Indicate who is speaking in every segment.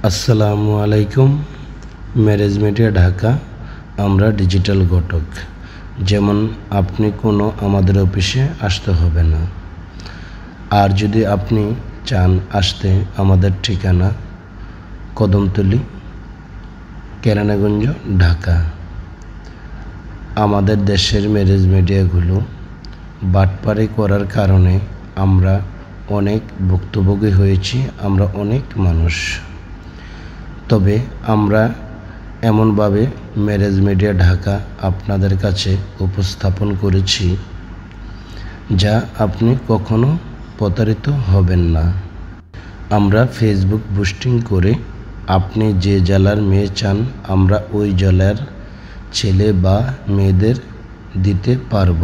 Speaker 1: আসসালামু আলাইকুম। Marriage media Dhaka, আমরা ডিজিটাল ঘটক। যেমন আপনি কোনো আমাদের অফিসে আসতে হবে না। আর যদি আপনি চান আসতে, আমাদের ঠিকানা কদমতলী, কেরানীগঞ্জ, ঢাকা। আমাদের দেশের ম্যারেজ মিডিয়াগুলো বাটপারি করার কারণে আমরা অনেক ভুক্তভোগী হয়েছি, আমরা অনেক মানুষ। তবে আমরা এমনভাবে ম্যারেজ মিডিয়া ঢাকা আপনাদের কাছে উপস্থাপন করেছি যা আপনি কখনো প্রতারিত হবেন না। আমরা ফেসবুক বুস্টিং করে আপনি যে জেলার মেয়ে চান, আমরা ওই জেলার ছেলে বা মেয়েদের দিতে পারব।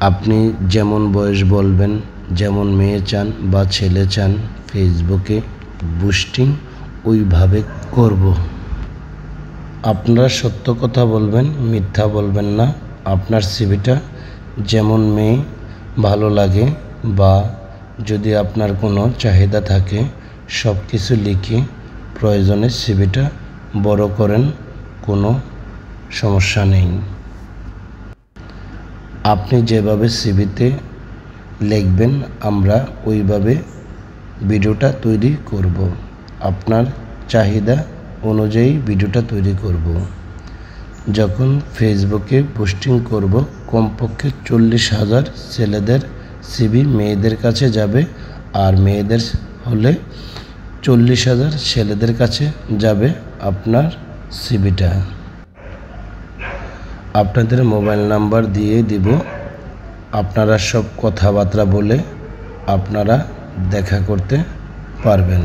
Speaker 1: আপনি যেমন বয়স বলবেন, যেমন মেয়ে চান বা ছেলে চান, ফেসবুকে বুস্টিং ওইভাবে করব। আপনারা সত্য কথা বলবেন, মিথ্যা বলবেন না। আপনার সিভিটা যেমন মেয়ে ভালো লাগে বা যদি আপনার কোনো চাহিদা থাকে, সব কিছু লিখে প্রয়োজনে সিভিটা বড় করেন, কোনো সমস্যা নেই। আপনি যেভাবে সিভিতে লিখবেন, আমরা ওইভাবে ভিডিওটা তৈরি করব। আপনার চাহিদা অনুযায়ী ভিডিওটা তৈরি করব। যখন ফেসবুকে পোস্টিং করব, কমপক্ষে 40,000 ছেলেদের সিভি মেয়েদের কাছে যাবে, আর মেয়েদের হলে 40,000 ছেলেদের কাছে যাবে আপনার সিভিটা। আপনাদের মোবাইল নাম্বার দিয়ে দিব, আপনারা সব কথাবার্তা বলে আপনারা দেখা করতে পারবেন।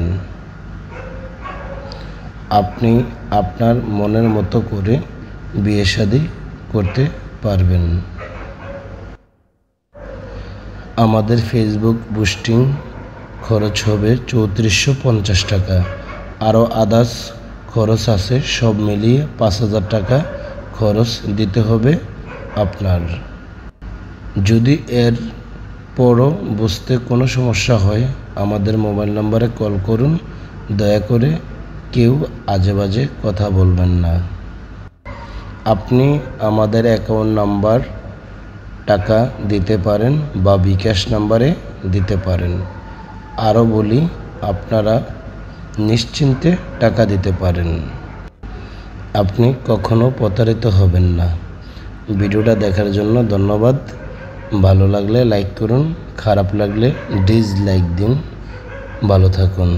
Speaker 1: আপনি আপনার মনের মতো করে বিয়ে শাদী করতে পারবেন। আমাদের ফেসবুক বুস্টিং খরচ হবে 3450 টাকা। আরও আদার্স খরচ আছে, সব মিলিয়ে 5000 টাকা খরচ দিতে হবে আপনার। যদি এর পরও বুঝতে কোনো সমস্যা হয়, আমাদের মোবাইল নম্বরে কল করুন। দয়া করে কেউ আজে বাজে কথা বলবেন না। আপনি আমাদের অ্যাকাউন্ট নাম্বার টাকা দিতে পারেন বা বিকাশ নাম্বারে দিতে পারেন। আরও বলি, আপনারা নিশ্চিন্তে টাকা দিতে পারেন। আপনি কখনো প্রতারিত হবেন না। ভিডিওটা দেখার জন্য ধন্যবাদ। ভালো লাগলে লাইক করুন, খারাপ লাগলে ডিসলাইক দিন। ভালো থাকুন।